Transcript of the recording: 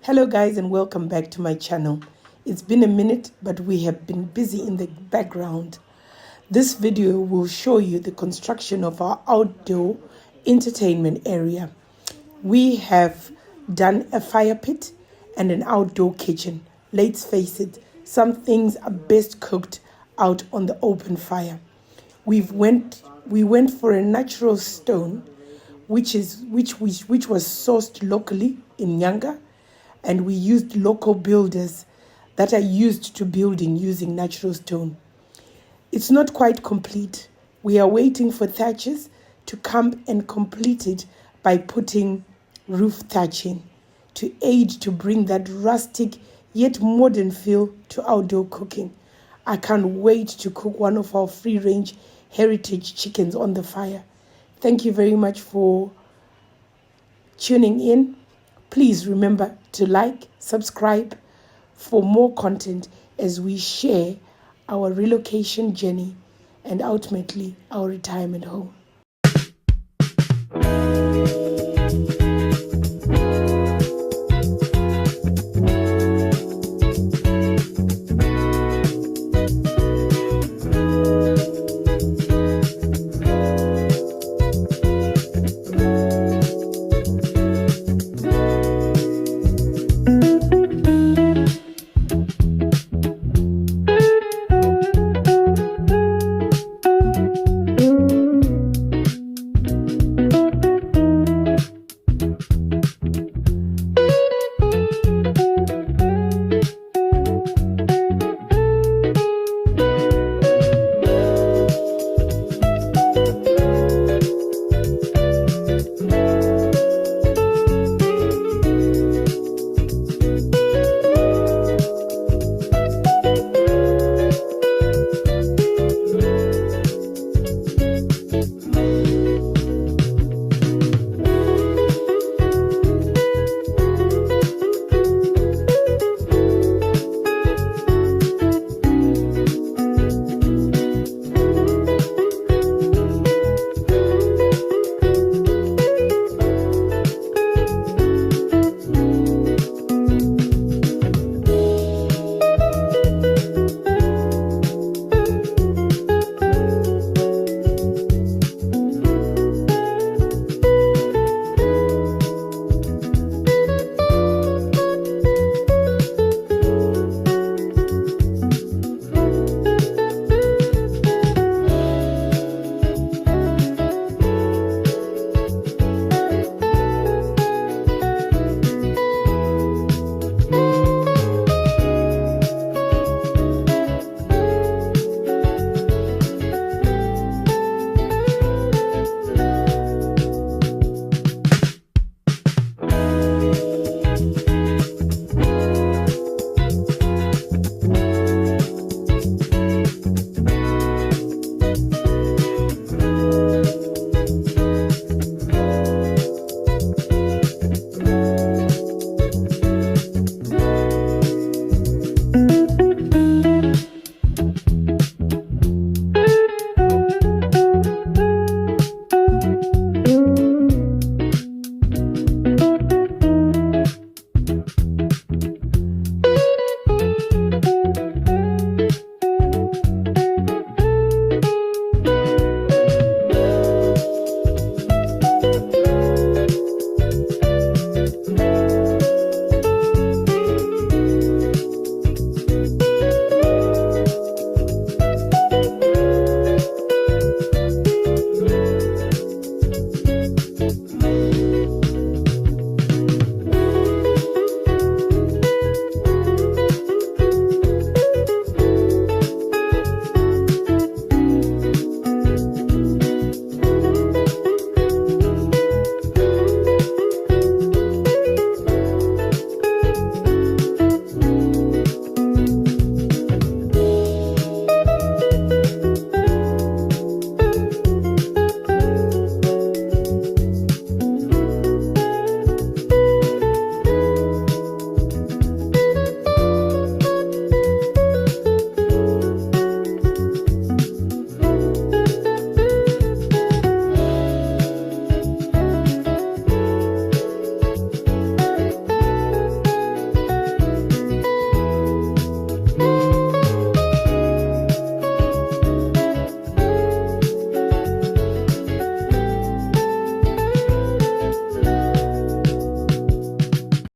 Hello guys and welcome back to my channel. It's been a minute, but we have been busy in the background. This video will show you the construction of our outdoor entertainment area. We have done a fire pit and an outdoor kitchen. Let's face it, some things are best cooked out on the open fire. We went for a natural stone which was sourced locally in Nyanga, and we used local builders that are used to building using natural stone. It's not quite complete. We are waiting for thatchers to come and complete it by putting roof thatching to aid to bring that rustic yet modern feel to outdoor cooking. I can't wait to cook one of our free-range heritage chickens on the fire. Thank you very much for tuning in. Please remember to like, subscribe for more content as we share our relocation journey and ultimately our retirement home.